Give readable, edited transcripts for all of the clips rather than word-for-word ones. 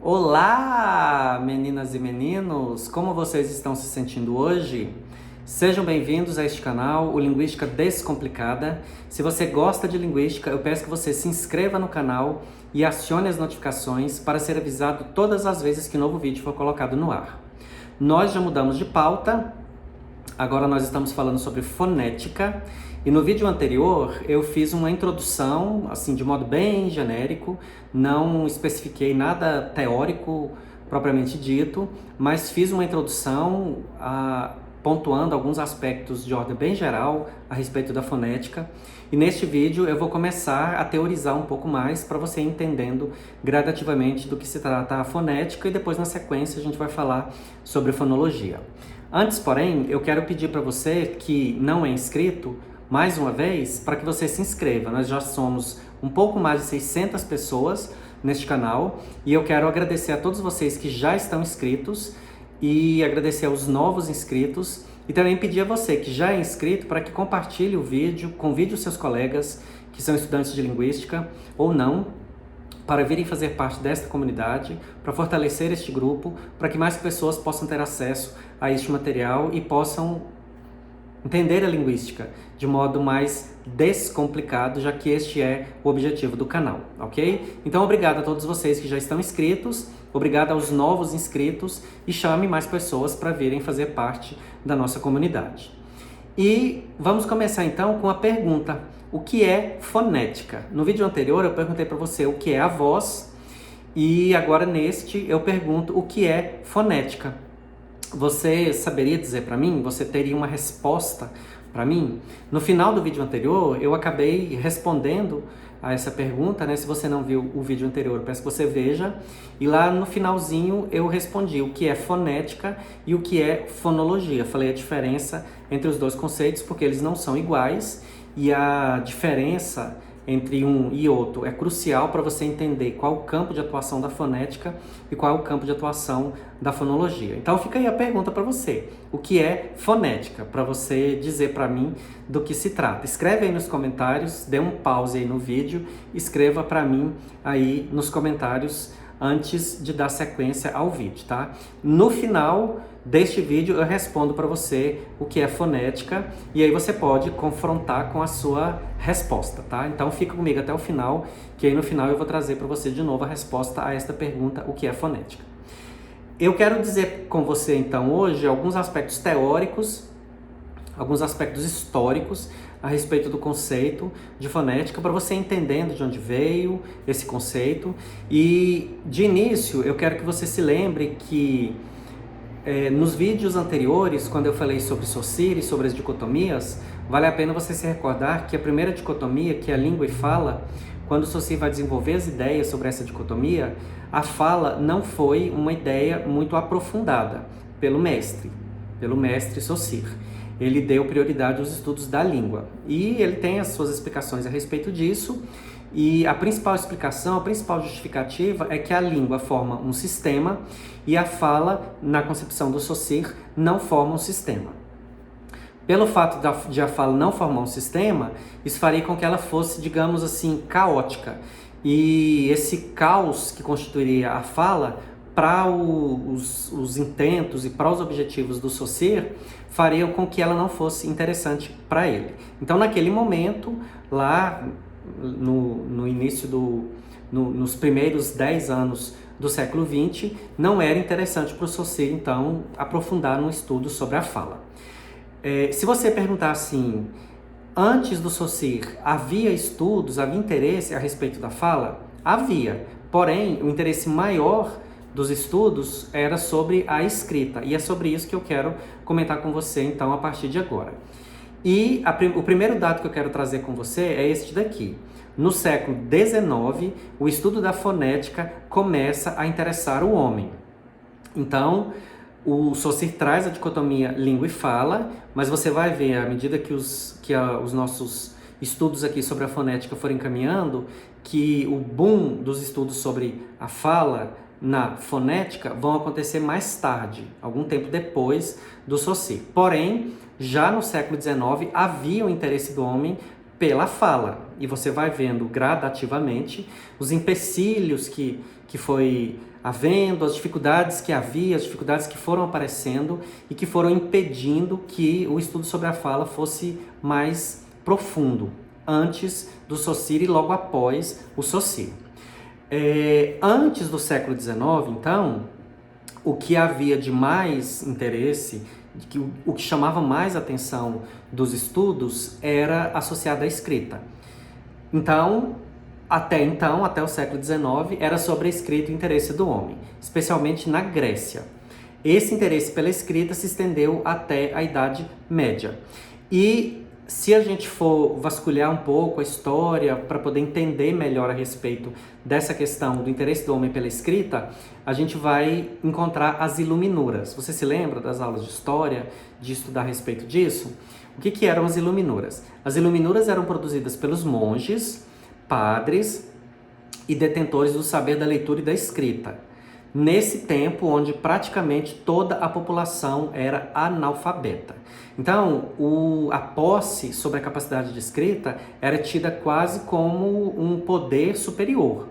Olá, meninas e meninos! Como vocês estão se sentindo hoje? Sejam bem-vindos a este canal, o Linguística Descomplicada. Se você gosta de linguística, eu peço que você se inscreva no canal e acione as notificações para ser avisado todas as vezes que um novo vídeo for colocado no ar. Nós já mudamos de pauta, agora nós estamos falando sobre fonética. E no vídeo anterior eu fiz uma introdução, assim, de modo bem genérico, não especifiquei nada teórico propriamente dito, mas fiz uma introdução pontuando alguns aspectos de ordem bem geral a respeito da fonética. E neste vídeo eu vou começar a teorizar um pouco mais para você ir entendendo gradativamente do que se trata a fonética e depois na sequência a gente vai falar sobre fonologia. Antes, porém, eu quero pedir para você que não é inscrito, mais uma vez, para que você se inscreva. Nós já somos um pouco mais de 600 pessoas neste canal e eu quero agradecer a todos vocês que já estão inscritos e agradecer aos novos inscritos e também pedir a você que já é inscrito para que compartilhe o vídeo, convide os seus colegas que são estudantes de linguística ou não, para virem fazer parte desta comunidade, para fortalecer este grupo, para que mais pessoas possam ter acesso a este material e possam entender a linguística de modo mais descomplicado, já que este é o objetivo do canal, ok? Então, obrigado a todos vocês que já estão inscritos, obrigado aos novos inscritos e chame mais pessoas para virem fazer parte da nossa comunidade. E vamos começar então com a pergunta: o que é fonética? No vídeo anterior eu perguntei para você o que é a voz e agora neste eu pergunto o que é fonética. Você saberia dizer para mim? Você teria uma resposta para mim? No final do vídeo anterior, eu acabei respondendo a essa pergunta, né? Se você não viu o vídeo anterior, eu peço que você veja. E lá no finalzinho eu respondi o que é fonética e o que é fonologia. Falei a diferença entre os dois conceitos, porque eles não são iguais e a diferença entre um e outro é crucial para você entender qual o campo de atuação da fonética e qual é o campo de atuação da fonologia. Então fica aí a pergunta para você: o que é fonética? Para você dizer para mim do que se trata. Escreve aí nos comentários, dê um pause aí no vídeo, escreva para mim aí nos comentários antes de dar sequência ao vídeo, tá? No final deste vídeo eu respondo para você o que é fonética e aí você pode confrontar com a sua resposta, tá? Então fica comigo até o final, que aí no final eu vou trazer para você de novo a resposta a esta pergunta: o que é fonética? Eu quero dizer com você então hoje alguns aspectos teóricos, alguns aspectos históricos a respeito do conceito de fonética, para você entendendo de onde veio esse conceito. E de início eu quero que você se lembre que nos vídeos anteriores, quando eu falei sobre Saussure e sobre as dicotomias, vale a pena você se recordar que a primeira dicotomia, que é a língua e fala, quando Saussure vai desenvolver as ideias sobre essa dicotomia, a fala não foi uma ideia muito aprofundada pelo mestre Saussure. Ele deu prioridade aos estudos da língua. E ele tem as suas explicações a respeito disso. E a principal explicação, a principal justificativa é que a língua forma um sistema e a fala, na concepção do Saussure, não forma um sistema. Pelo fato de a fala não formar um sistema, isso faria com que ela fosse, digamos assim, caótica. E esse caos que constituiria a fala, para os intentos e para os objetivos do Saussure, fariam com que ela não fosse interessante para ele. Então, naquele momento, lá no início nos primeiros 10 anos do século XX, não era interessante para o Saussure, então, aprofundar um estudo sobre a fala. Se você perguntar assim, antes do Saussure, havia estudos, havia interesse a respeito da fala? Havia, porém, o interesse maior dos estudos era sobre a escrita, e é sobre isso que eu quero comentar com você, então, a partir de agora. E o primeiro dado que eu quero trazer com você é este daqui. No século XIX, o estudo da fonética começa a interessar o homem. Então, o Saussure traz a dicotomia língua e fala, mas você vai ver, à medida que os nossos estudos aqui sobre a fonética forem caminhando, que o boom dos estudos sobre a fala na fonética vão acontecer mais tarde, algum tempo depois do Saussure. Porém, já no século XIX havia o interesse do homem pela fala, e você vai vendo gradativamente os empecilhos que que foi havendo, as dificuldades que havia, as dificuldades que foram aparecendo e que foram impedindo que o estudo sobre a fala fosse mais profundo, antes do Saussure e logo após o Saussure. Antes do século XIX, então, o que havia de mais interesse, o que chamava mais atenção dos estudos era associado à escrita. Então, até o século XIX, era sobre a escrita o interesse do homem, especialmente na Grécia. Esse interesse pela escrita se estendeu até a Idade Média. E se a gente for vasculhar um pouco a história para poder entender melhor a respeito dessa questão do interesse do homem pela escrita, a gente vai encontrar as Iluminuras. Você se lembra das aulas de história, de estudar a respeito disso? O que eram as Iluminuras? As Iluminuras eram produzidas pelos monges, padres e detentores do saber da leitura e da escrita. Nesse tempo onde praticamente toda a população era analfabeta. Então, a posse sobre a capacidade de escrita era tida quase como um poder superior.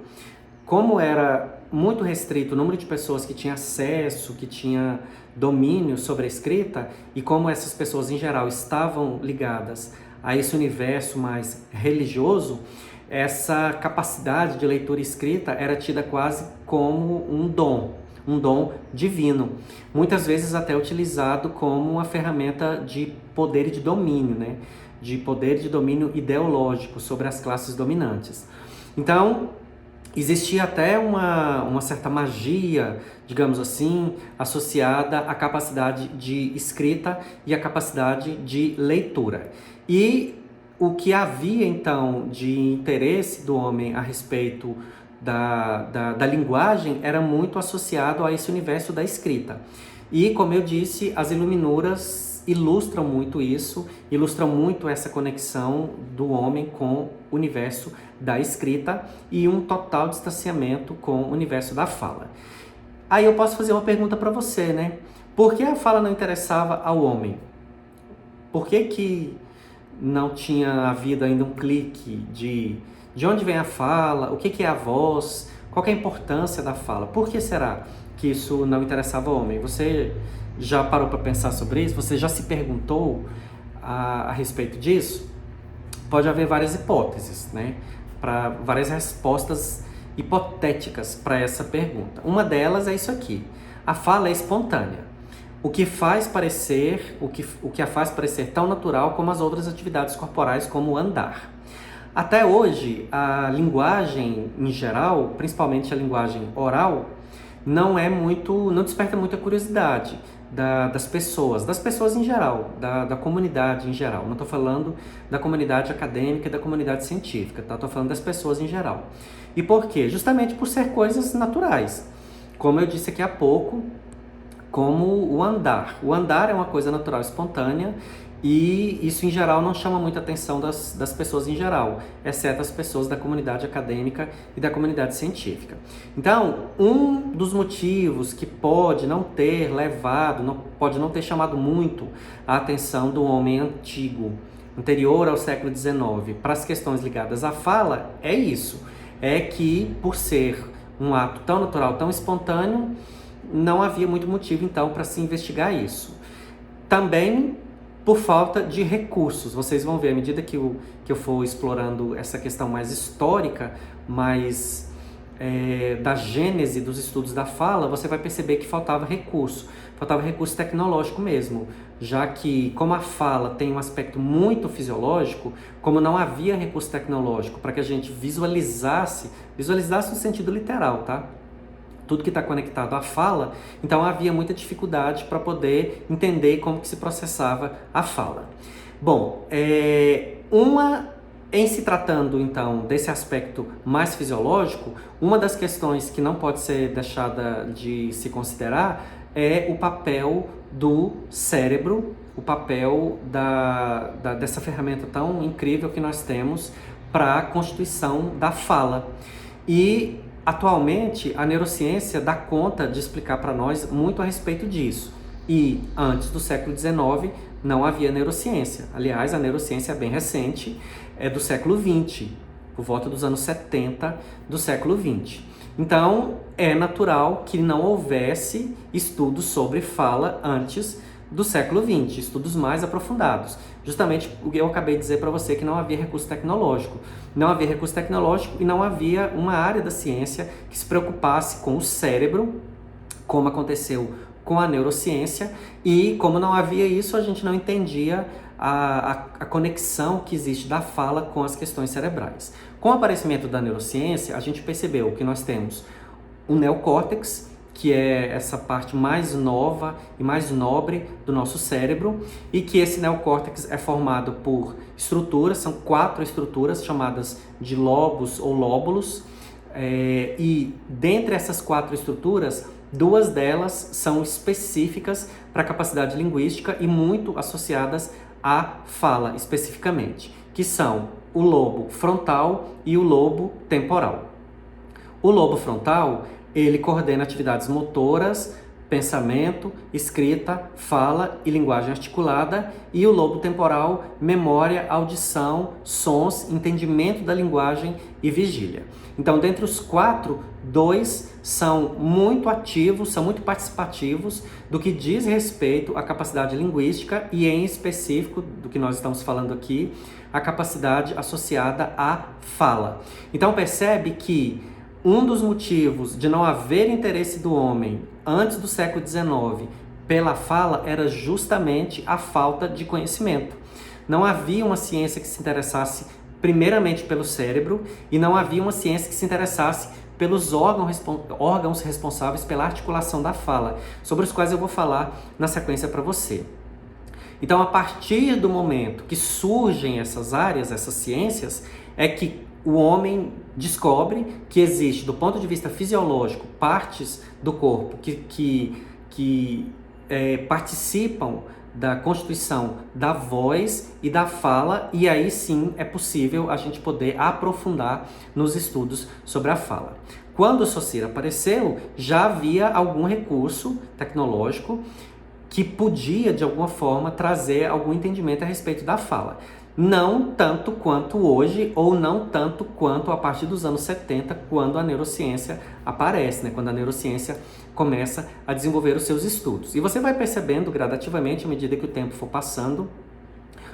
Como era muito restrito o número de pessoas que tinha acesso, que tinha domínio sobre a escrita, e como essas pessoas em geral estavam ligadas a esse universo mais religioso, essa capacidade de leitura e escrita era tida quase como um dom divino, muitas vezes até utilizado como uma ferramenta de poder e de domínio, né? De poder e de domínio ideológico sobre as classes dominantes. Então, existia até uma certa magia, digamos assim, associada à capacidade de escrita e à capacidade de leitura. E o que havia, então, de interesse do homem a respeito da linguagem era muito associado a esse universo da escrita. E, como eu disse, as Iluminuras ilustram muito isso, ilustram muito essa conexão do homem com o universo da escrita e um total distanciamento com o universo da fala. Aí eu posso fazer uma pergunta para você, né? Por que a fala não interessava ao homem? Por que não tinha havido ainda um clique de onde vem a fala, o que é a voz, qual é a importância da fala? Por que será que isso não interessava ao homem? Você já parou para pensar sobre isso? Você já se perguntou a respeito disso? Pode haver várias hipóteses, né? Para várias respostas hipotéticas para essa pergunta. Uma delas é isso aqui: a fala é espontânea. O que a faz parecer tão natural como as outras atividades corporais, como andar. Até hoje, a linguagem em geral, principalmente a linguagem oral, não desperta muita curiosidade das pessoas em geral, da comunidade em geral. Não estou falando da comunidade acadêmica e da comunidade científica, tá? Estou falando das pessoas em geral. E por quê? Justamente por ser coisas naturais. Como eu disse aqui há pouco, como o andar. O andar é uma coisa natural, espontânea, e isso em geral não chama muita atenção das pessoas em geral, exceto as pessoas da comunidade acadêmica e da comunidade científica. Então, um dos motivos que pode não ter chamado muito a atenção do homem anterior ao século XIX, para as questões ligadas à fala, é isso. É que, por ser um ato tão natural, tão espontâneo, não havia muito motivo, então, para se investigar isso. Também por falta de recursos. Vocês vão ver, à medida que eu for explorando essa questão mais histórica, mais da gênese dos estudos da fala, você vai perceber que faltava recurso tecnológico mesmo, já que, como a fala tem um aspecto muito fisiológico, como não havia recurso tecnológico para que a gente visualizasse no sentido literal, tá? Tudo que está conectado à fala, então havia muita dificuldade para poder entender como que se processava a fala. Bom, em se tratando então desse aspecto mais fisiológico, uma das questões que não pode ser deixada de se considerar é o papel do cérebro, o papel dessa ferramenta tão incrível que nós temos para a constituição da fala. E atualmente, a neurociência dá conta de explicar para nós muito a respeito disso. E antes do século XIX não havia neurociência. Aliás, a neurociência é bem recente, é do século XX, por volta dos anos 70 do século XX. Então, é natural que não houvesse estudos sobre fala antes do século XX, estudos mais aprofundados. Justamente o que eu acabei de dizer para você, que não havia recurso tecnológico. Não havia recurso tecnológico e não havia uma área da ciência que se preocupasse com o cérebro, como aconteceu com a neurociência, e como não havia isso, a gente não entendia a conexão que existe da fala com as questões cerebrais. Com o aparecimento da neurociência, a gente percebeu que nós temos o neocórtex, que é essa parte mais nova e mais nobre do nosso cérebro, e que esse neocórtex é formado por estruturas, são 4 estruturas chamadas de lobos ou lóbulos, e dentre essas 4 estruturas, 2 delas são específicas para a capacidade linguística e muito associadas à fala especificamente, que são o lobo frontal e o lobo temporal. O lobo frontal, ele coordena atividades motoras, pensamento, escrita, fala e linguagem articulada, e o lobo temporal, memória, audição, sons, entendimento da linguagem e vigília. Então, dentre os 4, 2 são muito ativos, são muito participativos do que diz respeito à capacidade linguística e, em específico, do que nós estamos falando aqui, a capacidade associada à fala. Então, percebe que um dos motivos de não haver interesse do homem antes do século XIX pela fala era justamente a falta de conhecimento. Não havia uma ciência que se interessasse primeiramente pelo cérebro e não havia uma ciência que se interessasse pelos órgãos responsáveis pela articulação da fala, sobre os quais eu vou falar na sequência para você. Então, a partir do momento que surgem essas áreas, essas ciências, é que o homem descobre que existe, do ponto de vista fisiológico, partes do corpo que participam da constituição da voz e da fala, e aí sim é possível a gente poder aprofundar nos estudos sobre a fala. Quando o Saussure apareceu, já havia algum recurso tecnológico que podia, de alguma forma, trazer algum entendimento a respeito da fala. Não tanto quanto hoje, ou não tanto quanto a partir dos anos 70, quando a neurociência aparece, quando a neurociência começa a desenvolver os seus estudos. E você vai percebendo gradativamente, à medida que o tempo for passando,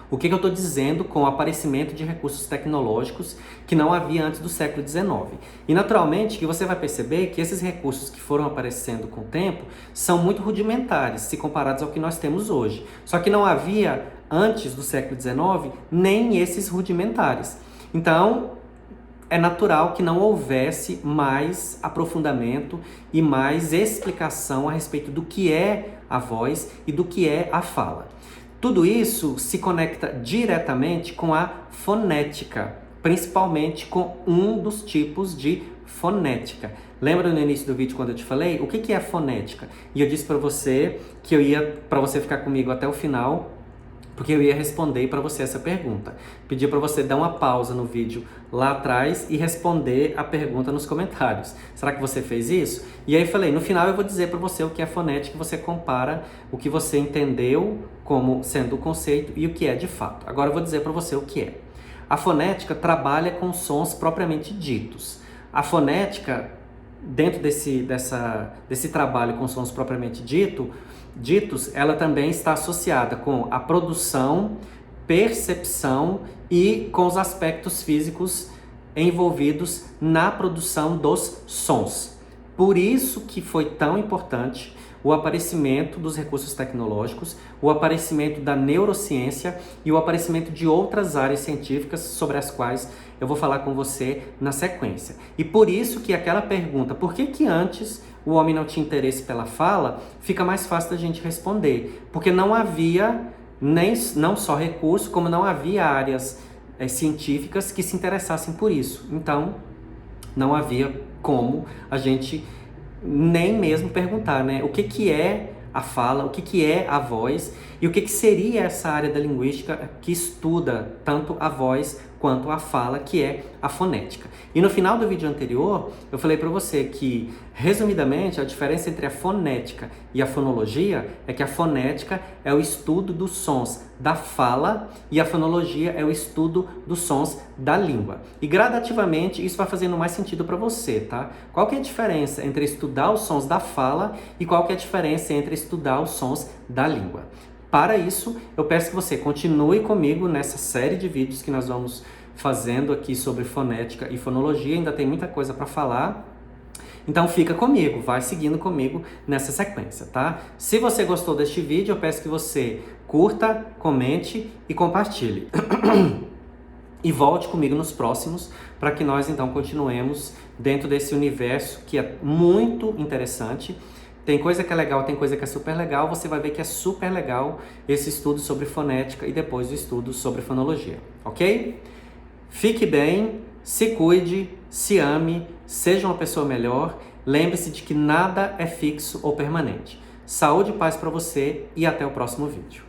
o que eu estou dizendo com o aparecimento de recursos tecnológicos que não havia antes do século XIX. E naturalmente que você vai perceber que esses recursos que foram aparecendo com o tempo são muito rudimentares se comparados ao que nós temos hoje. Só que não havia antes do século XIX nem esses rudimentares. Então, é natural que não houvesse mais aprofundamento e mais explicação a respeito do que é a voz e do que é a fala. Tudo isso se conecta diretamente com a fonética, principalmente com um dos tipos de fonética. Lembra no início do vídeo quando eu te falei? O que é fonética? E eu disse para você que eu ia, para você ficar comigo até o final, porque eu ia responder para você essa pergunta. Pedi para você dar uma pausa no vídeo lá atrás e responder a pergunta nos comentários. Será que você fez isso? E aí falei, no final eu vou dizer para você o que é fonética, e você compara o que você entendeu como sendo o conceito e o que é de fato. Agora eu vou dizer para você o que é. A fonética trabalha com sons propriamente ditos. A fonética, dentro desse trabalho com sons propriamente ditos, ela também está associada com a produção, percepção e com os aspectos físicos envolvidos na produção dos sons. Por isso que foi tão importante o aparecimento dos recursos tecnológicos, o aparecimento da neurociência e o aparecimento de outras áreas científicas sobre as quais eu vou falar com você na sequência. E por isso que aquela pergunta, por que antes o homem não tinha interesse pela fala, fica mais fácil da gente responder. Porque não havia não só recurso, como não havia áreas científicas que se interessassem por isso. Então, não havia como a gente nem mesmo perguntar, o que é a fala, o que é a voz e o que seria essa área da linguística que estuda tanto a voz quanto à fala, que é a fonética. E no final do vídeo anterior, eu falei para você que, resumidamente, a diferença entre a fonética e a fonologia é que a fonética é o estudo dos sons da fala e a fonologia é o estudo dos sons da língua. E gradativamente isso vai fazendo mais sentido para você, tá? Qual que é a diferença entre estudar os sons da fala e qual que é a diferença entre estudar os sons da língua? Para isso, eu peço que você continue comigo nessa série de vídeos que nós vamos fazendo aqui sobre fonética e fonologia. Ainda tem muita coisa para falar. Então fica comigo, vai seguindo comigo nessa sequência, tá? Se você gostou deste vídeo, eu peço que você curta, comente e compartilhe. E volte comigo nos próximos, para que nós então continuemos dentro desse universo que é muito interessante. Tem coisa que é legal, tem coisa que é super legal. Você vai ver que é super legal esse estudo sobre fonética e depois o estudo sobre fonologia, ok? Fique bem, se cuide, se ame, seja uma pessoa melhor. Lembre-se de que nada é fixo ou permanente. Saúde e paz para você e até o próximo vídeo.